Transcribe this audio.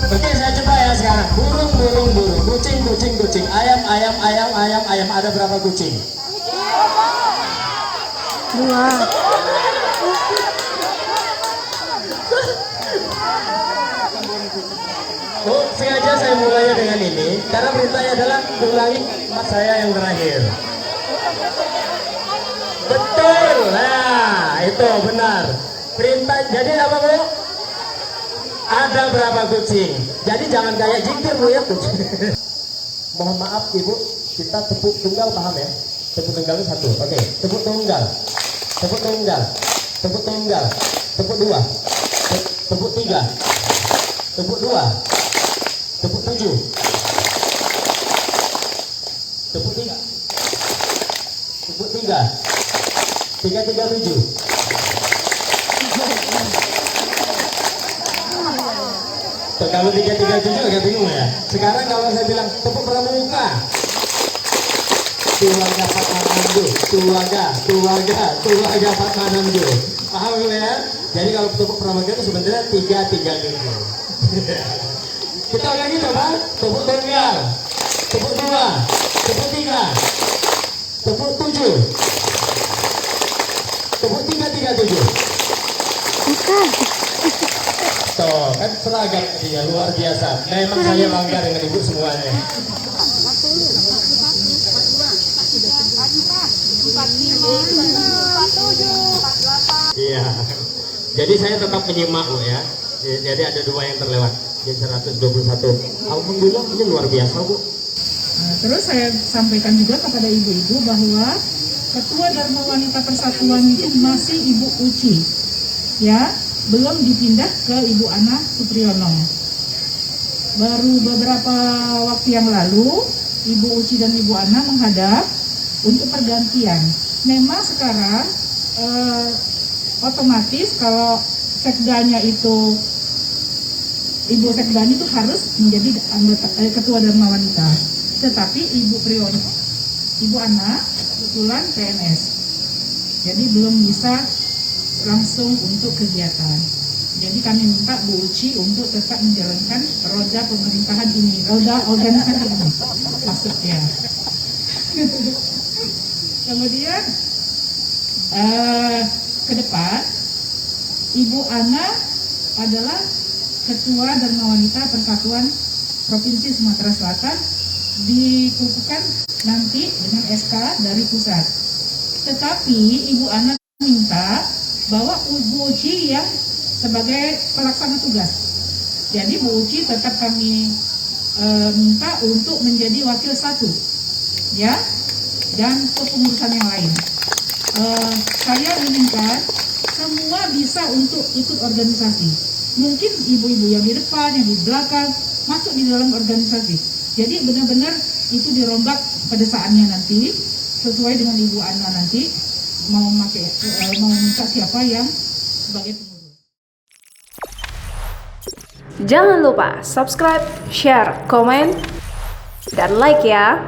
Oke, saya coba ya sekarang. Burung, burung, burung. Kucing, kucing, kucing. Ayam, ayam, ayam, ayam, ayam. Ada berapa kucing? 2. Oh, sengaja saya mulainya dengan ini karena perintahnya adalah ulangi mas saya yang terakhir. Betul, nah itu benar. Perintah, jadi apa Bu? Ada berapa kucing? Jadi jangan kayak jingkir Bu ya kucing. Mohon maaf Ibu, kita tepuk tunggal paham ya? Tepuk tunggal itu 1, oke. Tepuk tunggal, tepuk tunggal, tepuk tunggal, tepuk 2, tepuk 3, tepuk 2. Tepuk 7, tepuk 3, tepuk 3, 3, 3, 7. Kalau 3, 3, 7 agak bingung ya. Sekarang kalau saya bilang tepuk pramuka, keluarga Fatmanando, keluarga Fatmanando. Paham ya? Jadi kalau tepuk pramuka itu sebenarnya 3, 3, 7. Kita lagi coba, tepuk tunggal, tepuk 2, tepuk 3, tepuk 7, tepuk 3, 3, 7. Tuh, kan seragam dia, luar biasa. Memang saya bangga dengan ibu semuanya. Iya, jadi saya tetap menyimak Bu ya. Jadi ada 2 yang terlewat. Jadi 121. Alhamdulillah ini luar biasa Bu. Terus saya sampaikan juga kepada ibu-ibu bahwa Ketua Dharma Wanita Persatuan itu masih Ibu Uci, ya, belum dipindah ke Ibu Ana Supriyono. Baru beberapa waktu yang lalu Ibu Uci dan Ibu Ana menghadap untuk pergantian. Memang sekarang otomatis kalau sekdanya itu Ibu Sekdani itu harus menjadi anggota Ketua Dharma Wanita. Tetapi Ibu Priyono, Ibu Ana kebetulan PNS. Jadi belum bisa langsung untuk kegiatan. Jadi kami minta Bu Uci untuk tetap menjalankan roda pemerintahan ini, roda organisasi ini maksudnya. Kemudian ke depan Ibu Ana adalah Ketua Dharma Wanita Persatuan Provinsi Sumatera Selatan, dikukuhkan nanti dengan SK dari pusat. Tetapi Ibu Ana minta bahwa Bu Uci yang sebagai pelaksana tugas. Jadi Bu Uci tetap kami minta untuk menjadi wakil 1, ya, dan kepengurusan yang lain. Saya inginkan semua bisa untuk ikut organisasi. Mungkin ibu-ibu yang di depan, yang di belakang masuk di dalam organisasi. Jadi benar-benar itu dirombak pada saatnya nanti sesuai dengan Ibu Ana nanti mau minta siapa yang sebagai pengurus. Jangan lupa subscribe, share, komen, dan like ya.